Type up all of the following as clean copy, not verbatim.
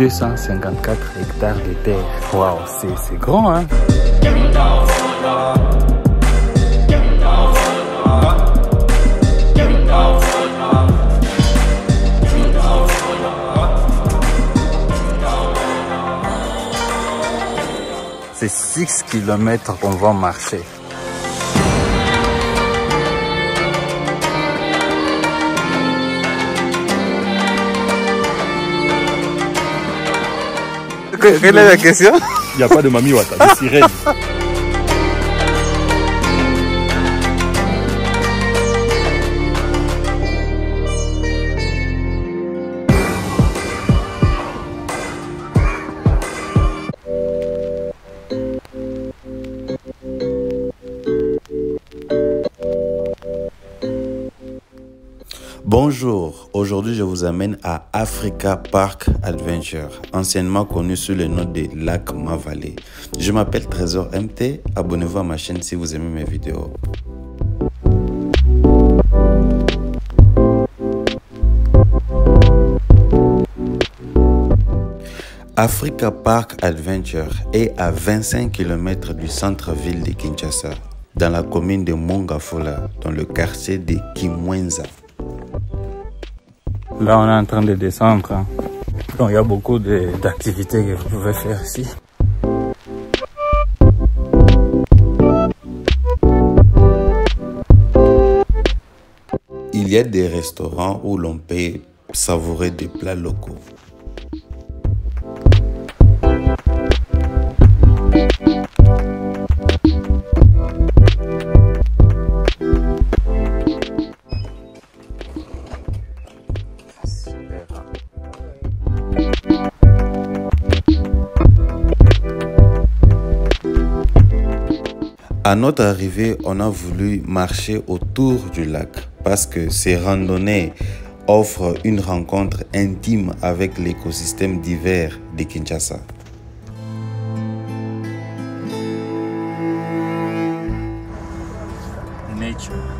254 hectares de terre. Waouh, c'est grand, hein? C'est 6 km qu'on va marcher. Quelle est la question? Il n'y a pas de Mami Wata, de sirène. Bonjour, aujourd'hui je vous amène à Africa Park Adventure, anciennement connu sous le nom de Lac Mavale. Je m'appelle Trésor MT, abonnez-vous à ma chaîne si vous aimez mes vidéos. Africa Park Adventure est à 25 km du centre-ville de Kinshasa, dans la commune de Mongafula, dans le quartier de Kimwenza. Là, on est en train de descendre. Hein. Donc, il y a beaucoup d'activités que vous pouvez faire ici. Il y a des restaurants où l'on peut savourer des plats locaux. À notre arrivée, on a voulu marcher autour du lac parce que ces randonnées offrent une rencontre intime avec l'écosystème divers de Kinshasa.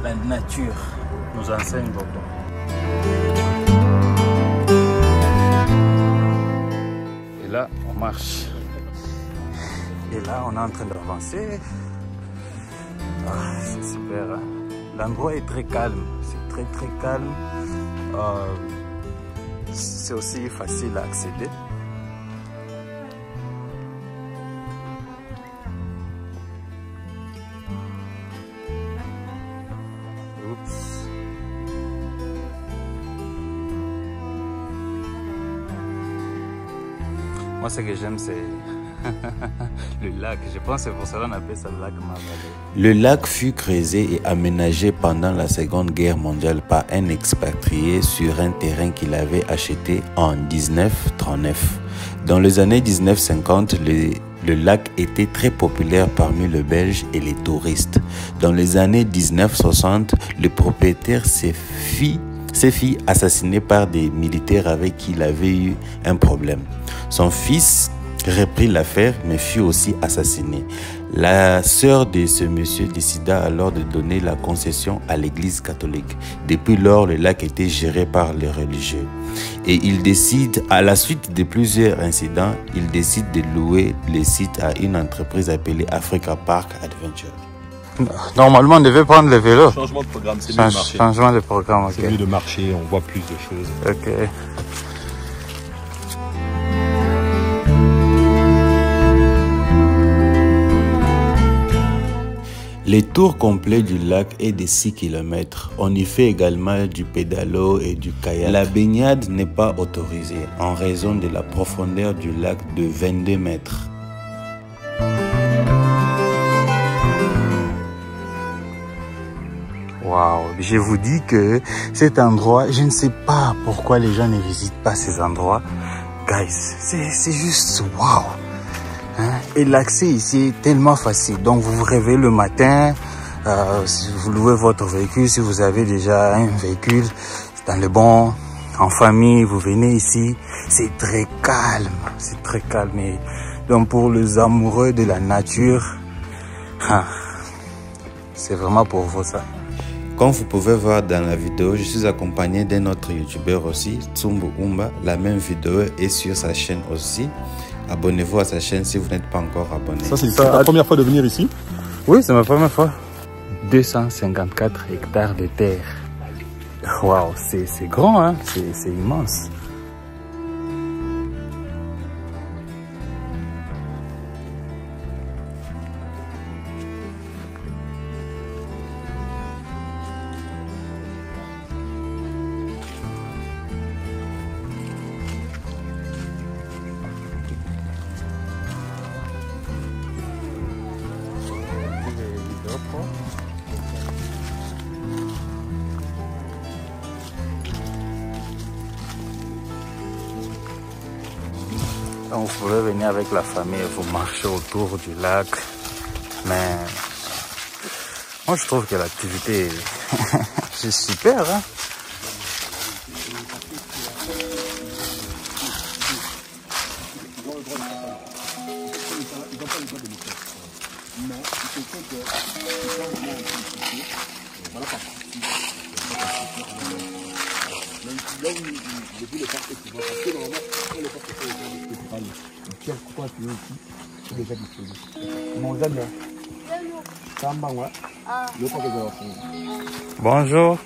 La nature nous enseigne beaucoup. Et là, on marche. Et là, on est en train d'avancer. Ah, c'est super, hein? L'endroit est très calme, c'est très calme. C'est aussi facile à accéder. Oups. Moi, ce que j'aime, c'est le lac. Je pense que c'est pour cela qu'on appelle ça le lac Mavale. Le lac fut creusé et aménagé pendant la Seconde Guerre mondiale par un expatrié sur un terrain qu'il avait acheté en 1939. Dans les années 1950, le lac était très populaire parmi les Belges et les touristes. Dans les années 1960, le propriétaire s'est fait assassiner par des militaires avec qui il avait eu un problème. Son fils reprit l'affaire mais fut aussi assassiné. La sœur de ce monsieur décida alors de donner la concession à l'église catholique. Depuis lors, le lac était géré par les religieux. Et il décide, à la suite de plusieurs incidents, il décide de louer le site à une entreprise appelée Africa Park Adventure. Normalement, on devait prendre le vélo. Changement de programme, c'est mieux de marcher. Changement de programme, ok. C'est mieux de marcher, on voit plus de choses. Ok. Le tour complet du lac est de 6 km. On y fait également du pédalo et du kayak. La baignade n'est pas autorisée en raison de la profondeur du lac de 22 mètres. Waouh, je vous dis que cet endroit, je ne sais pas pourquoi les gens ne visitent pas ces endroits. Guys, c'est juste waouh. Hein? Et l'accès ici est tellement facile. Donc vous vous réveillez le matin, si vous louez votre véhicule, si vous avez déjà un véhicule dans le bon, en famille, vous venez ici. C'est très calme, c'est très calme. Et donc pour les amoureux de la nature, c'est vraiment pour vous ça. Comme vous pouvez voir dans la vidéo, je suis accompagné d'un autre youtubeur aussi, Tsumbu Umba. La même vidéo est sur sa chaîne aussi. Abonnez-vous à sa chaîne si vous n'êtes pas encore abonné. Ça, c'est ta première fois de venir ici? Oui, c'est ma première fois. 254 hectares de terre. Waouh, c'est grand, hein? C'est immense. Donc vous pouvez venir avec la famille et vous marcher autour du lac. Mais moi je trouve que l'activité c'est super, hein? Bonjour.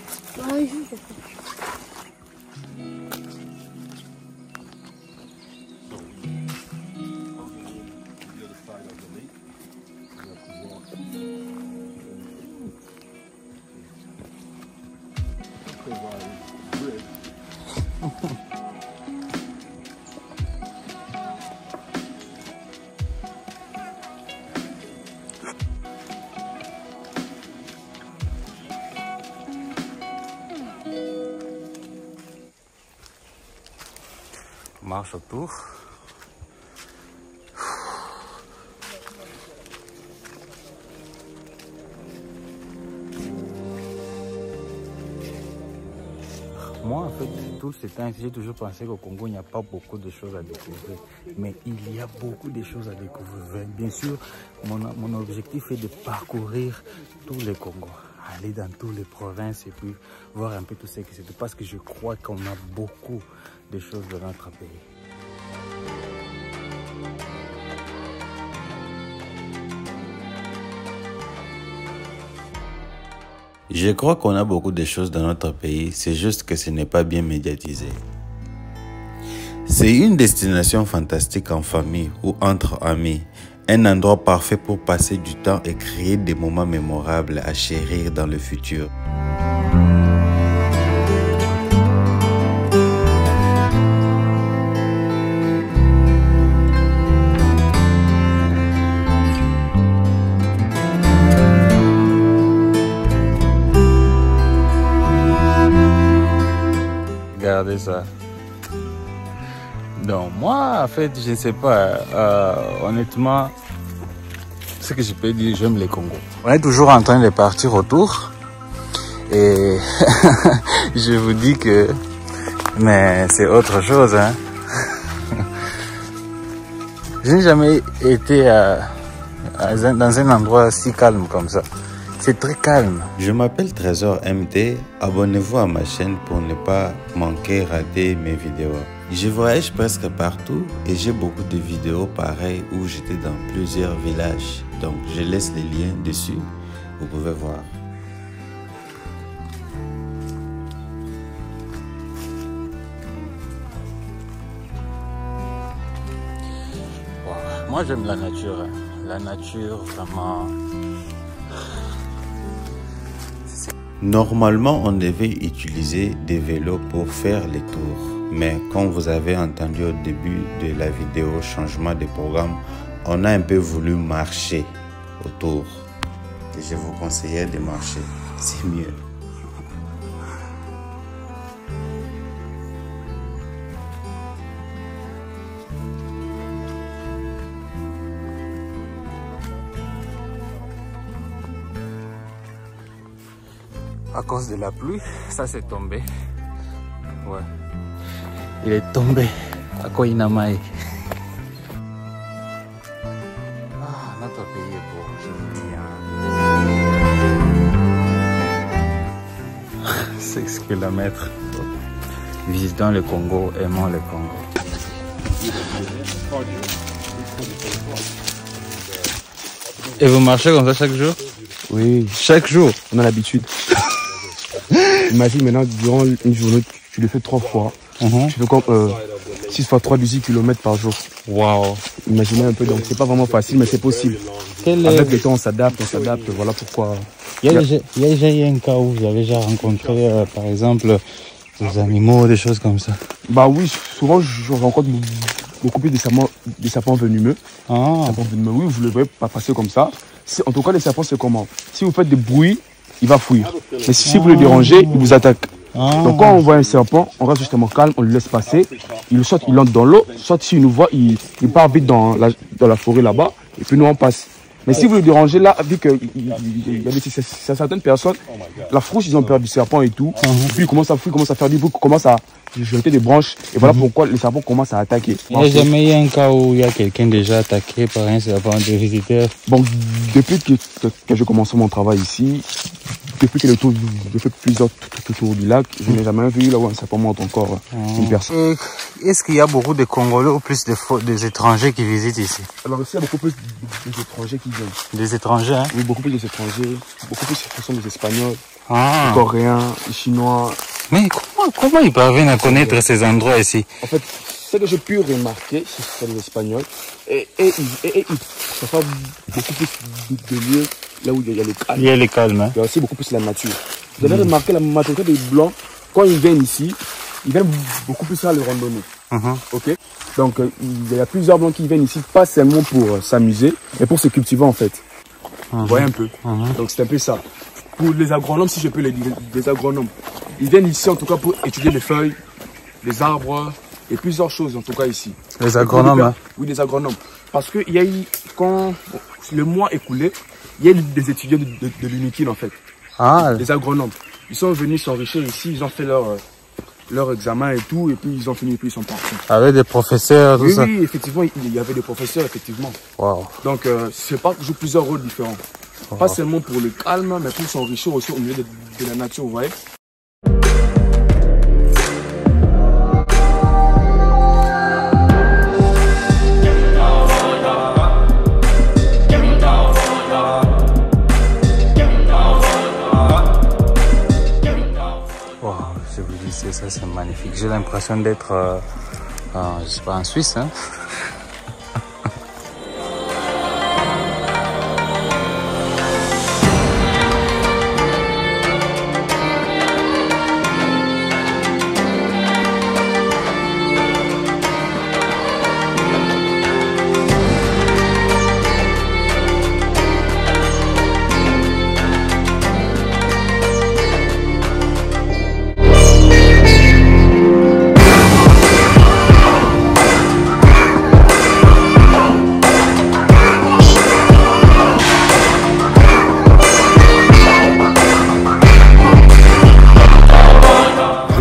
Marche autour. Moi, en fait, tout ce temps, j'ai toujours pensé qu'au Congo, il n'y a pas beaucoup de choses à découvrir. Mais il y a beaucoup de choses à découvrir. Bien sûr, mon objectif est de parcourir tout le Congo. Aller dans toutes les provinces et puis voir un peu tout ce qui se passe. Parce que je crois qu'on a beaucoup de choses dans notre pays. Je crois qu'on a beaucoup de choses dans notre pays, c'est juste que ce n'est pas bien médiatisé. C'est une destination fantastique en famille ou entre amis, un endroit parfait pour passer du temps et créer des moments mémorables à chérir dans le futur. Regardez ça. Donc moi, en fait, je ne sais pas, honnêtement, ce que je peux dire, j'aime les Congo. On est toujours en train de partir autour et je vous dis que, mais c'est autre chose, hein. Je n'ai jamais été dans un endroit si calme comme ça. C'est très calme. Je m'appelle Trésor MT. Abonnez-vous à ma chaîne pour ne pas manquer, rater mes vidéos. Je voyage presque partout et j'ai beaucoup de vidéos pareilles où j'étais dans plusieurs villages. Donc je laisse les liens dessus. Vous pouvez voir. Wow. Moi j'aime la nature. Hein. La nature vraiment. Normalement, on devait utiliser des vélos pour faire les tours. Mais comme vous avez entendu au début de la vidéo changement de programme, on a un peu voulu marcher autour. Et je vous conseillais de marcher, c'est mieux. À cause de la pluie, ça s'est tombé. Ouais. Il est tombé à Koinamai. Ah, notre pays est beau, je vous dis. Hein. 6 km. Visitons le Congo, aimons le Congo. Et vous marchez comme ça chaque jour? Oui, Chaque jour? on a l'habitude. Imagine maintenant, durant une journée, tu le fais 3 fois. Tu fais comme 6 fois 3, 18 km par jour. Waouh! Imaginez un peu, donc c'est pas vraiment facile, mais c'est possible. Avec le temps, on s'adapte, voilà pourquoi. Il y a déjà eu un cas où vous avez déjà rencontré, par exemple, des animaux, des choses comme ça? Bah oui, souvent je rencontre beaucoup plus des serpents venimeux. Ah. Serpents venimeux, oui, vous ne le voyez pas passer comme ça. En tout cas, les serpents, c'est comment? Si vous faites des bruits, il va fuir. Mais si vous le dérangez, il vous attaque. Ah. Donc quand on voit un serpent, on reste justement calme, on le laisse passer. Soit il entre dans l'eau, soit s'il nous voit, il part vite dans la forêt là-bas, et puis nous on passe. Mais si vous le dérangez là, vu qu'il y a certaines personnes, la frousse, ils ont peur du serpent et tout. Et puis il commence à fuir, commence à faire du bruit, commence à jeter des branches. Et voilà pourquoi les serpents commencent à attaquer. Il n'y a jamais eu un cas où il y a quelqu'un déjà attaqué par un serpent de visiteurs? Bon, depuis que j'ai commencé mon travail ici, depuis que j'ai fait plusieurs tours du lac, je n'ai jamais vu là où un serpent monte encore une personne. Est-ce qu'il y a beaucoup de Congolais ou plus des étrangers qui visitent ici? Alors ici, il y a beaucoup plus d'étrangers qui viennent. Des étrangers, hein? Oui, beaucoup plus d'étrangers, beaucoup plus ce sont des Espagnols, Ah. des Coréens, des Chinois. Mais comment ils parviennent à connaître ces endroits ici? En fait, ce que j'ai pu remarquer, c'est les Espagnols. Et ils préfèrent beaucoup plus de lieux là où il y a le calme. Il y a les calmes, hein? Il y a aussi beaucoup plus la nature. Vous avez remarqué la majorité des Blancs, quand ils viennent ici, ils viennent beaucoup plus faire les randonnées. Ok. Donc il y a plusieurs Blancs qui viennent ici, pas seulement pour s'amuser, mais pour se cultiver en fait. Vous voyez un peu. Donc c'est un peu ça. Pour les agronomes, si je peux les dire, les agronomes, ils viennent ici en tout cas pour étudier les feuilles, les arbres et plusieurs choses en tout cas ici. Les agronomes, hein? Oui, les agronomes. Parce qu'il y a eu, quand le mois écoulé, il y a eu des étudiants de l'UNIKIL en fait. Ah. Les agronomes. Ils sont venus s'enrichir ici, ils ont fait leur examen et tout, et puis ils ont fini, et puis ils sont partis. Avec des professeurs, tout ça? Oui, effectivement, il y avait des professeurs, effectivement. Wow. Donc, c'est pas toujours plusieurs rôles différents. Pas seulement pour le calme, mais pour s'enrichir aussi au milieu de la nature, vous voyez. Wow, je vous dis, ça c'est magnifique. J'ai l'impression d'être, je sais pas, en Suisse, hein?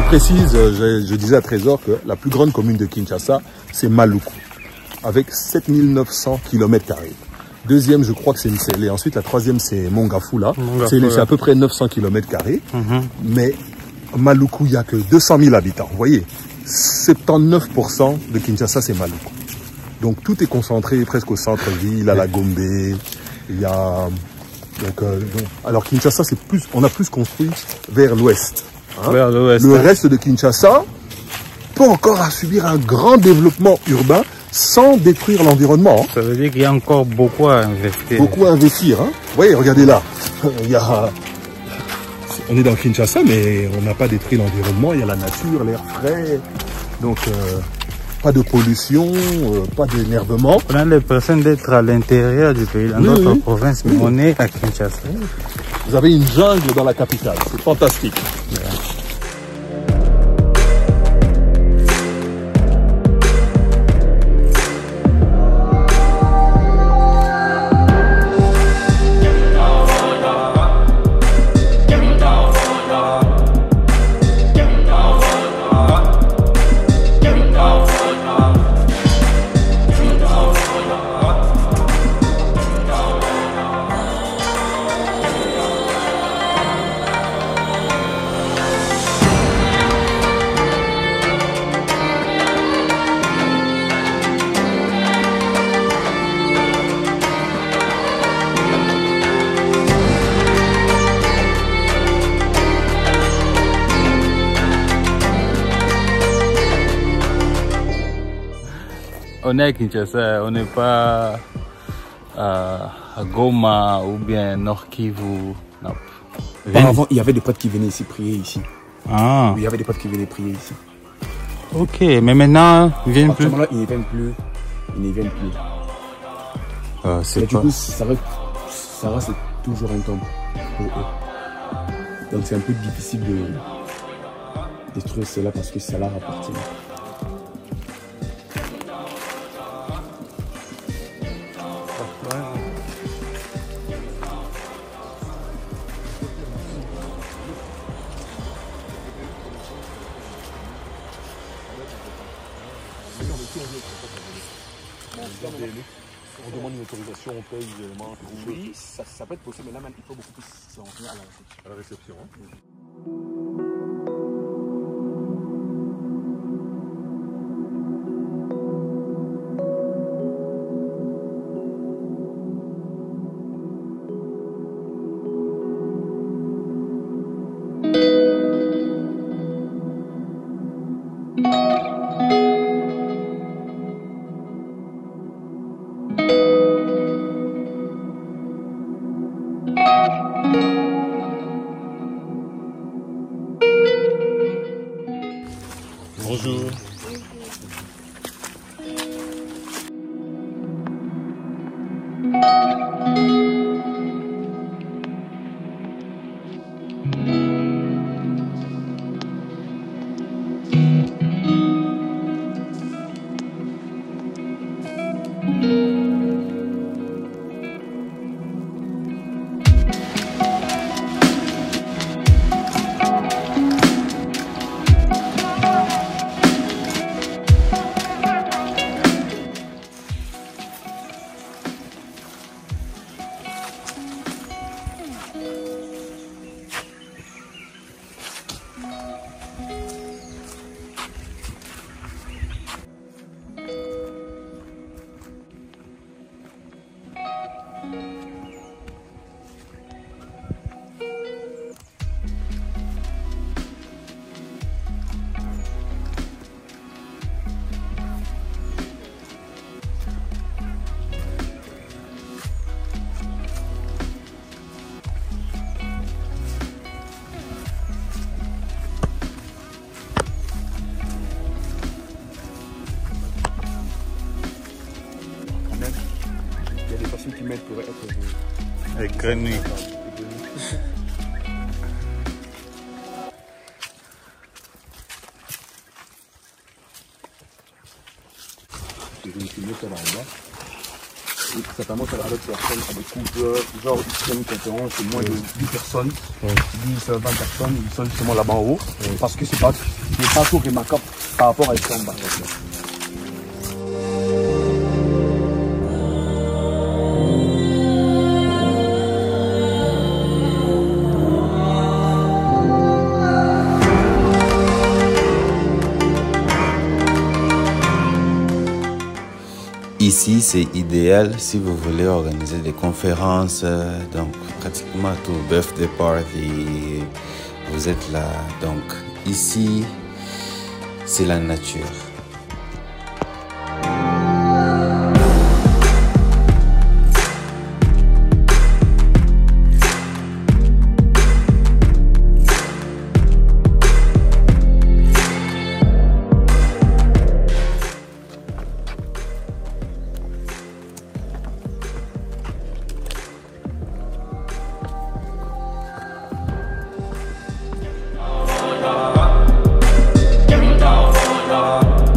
Précise, je disais à Trésor que la plus grande commune de Kinshasa, c'est Maluku, avec 7900 km². Deuxième, je crois que c'est Nsele. Ensuite, la troisième, c'est Mongafula. C'est à peu près 900 km². Mais Maluku, il n'y a que 200 000 habitants. Vous voyez, 79% de Kinshasa, c'est Maluku. Donc, tout est concentré presque au centre-ville, à la Gombe. Il y a... alors, Kinshasa, on a plus construit vers l'ouest. Vers l'ouest. Le reste de Kinshasa peut encore subir un grand développement urbain sans détruire l'environnement. Ça veut dire qu'il y a encore beaucoup à investir. Beaucoup à investir. Hein. Vous voyez, regardez là. On est dans Kinshasa, mais on n'a pas détruit l'environnement. Il y a la nature, l'air frais. Donc, pas de pollution, pas d'énervement. On a l'impression d'être à l'intérieur du pays, dans d'autres provinces, mais on est à Kinshasa. Vous avez une jungle dans la capitale. C'est fantastique. on est à Kinshasa, on n'est pas à Goma ou bien Nord Kivu. Non. Avant, il y avait des potes qui venaient ici prier ici. Ah. Oui, il y avait des potes qui venaient prier ici. Ok, mais maintenant, ils viennent plus. Là, ils ne viennent plus. Ils ne viennent plus. C'est mais pas... du coup, ça reste toujours un temple pour eux. Donc c'est un peu difficile de détruire cela parce que ça leur appartient. On demande une autorisation, on paye évidemment. Oui, ça peut être possible, mais là, il faut beaucoup plus s'en revenir à la réception. Bonjour. Il y a des personnes qui m'aident pour être Avec grenouille. Je vais filmer ça là-bas. Et ça permet avec personnes, à des couples, genre ici une conférence, c'est moins de 10 personnes, 10, 20 personnes, ils sont justement là-bas en haut, parce que c'est pas trop remarquable par rapport à ici en bas. Ici, c'est idéal si vous voulez organiser des conférences, donc pratiquement tout, birthday party, vous êtes là. Donc ici, c'est la nature. Give me the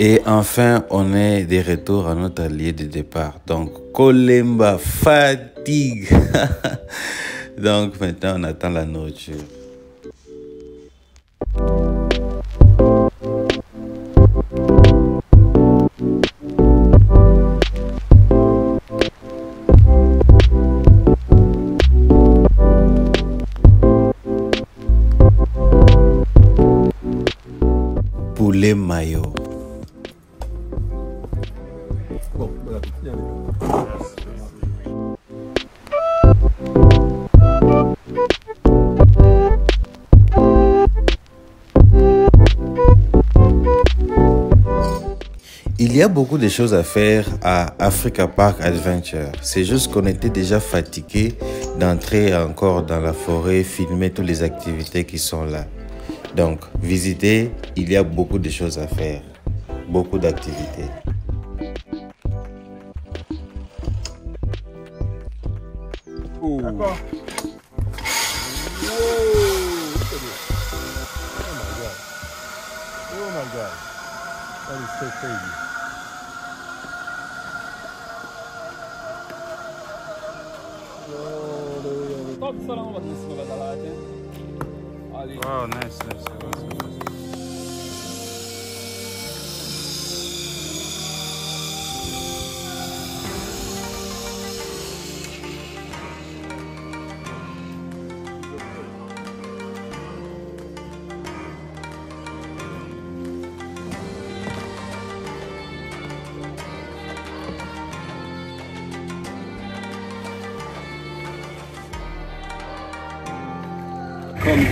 Et enfin, on est de retour à notre lieu de départ. Donc, Kolemba fatigue. Donc, maintenant, on attend la nourriture. Poulet mayo. Bon, bon appétit, hein, Il y a beaucoup de choses à faire à Africa Park Adventure. C'est juste qu'on était déjà fatigué d'entrer encore dans la forêt, filmer toutes les activités qui sont là. Donc, visiter, il y a beaucoup de choses à faire, beaucoup d'activités. Oh. D'accord. Oh my God. That is so crazy. Wow, nice.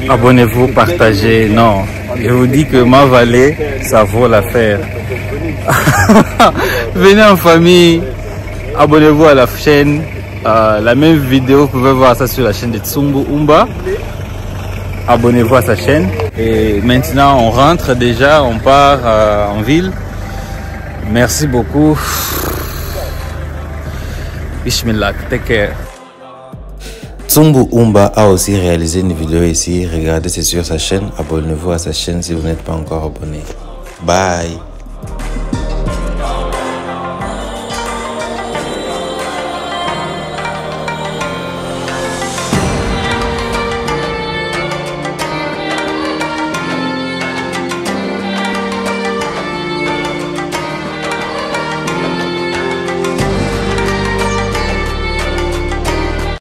Abonnez-vous, partagez. Non, je vous dis que ma vallée, ça vaut l'affaire. Venez en famille, abonnez-vous à la chaîne. La même vidéo, vous pouvez voir ça sur la chaîne de Tsumbu Umba. Abonnez-vous à sa chaîne. Et maintenant, on rentre déjà, on part en ville. Merci beaucoup. Bismillah, take care. Tsumbu Umba a aussi réalisé une vidéo ici. Regardez, c'est sur sa chaîne. Abonnez-vous à sa chaîne si vous n'êtes pas encore abonné. Bye.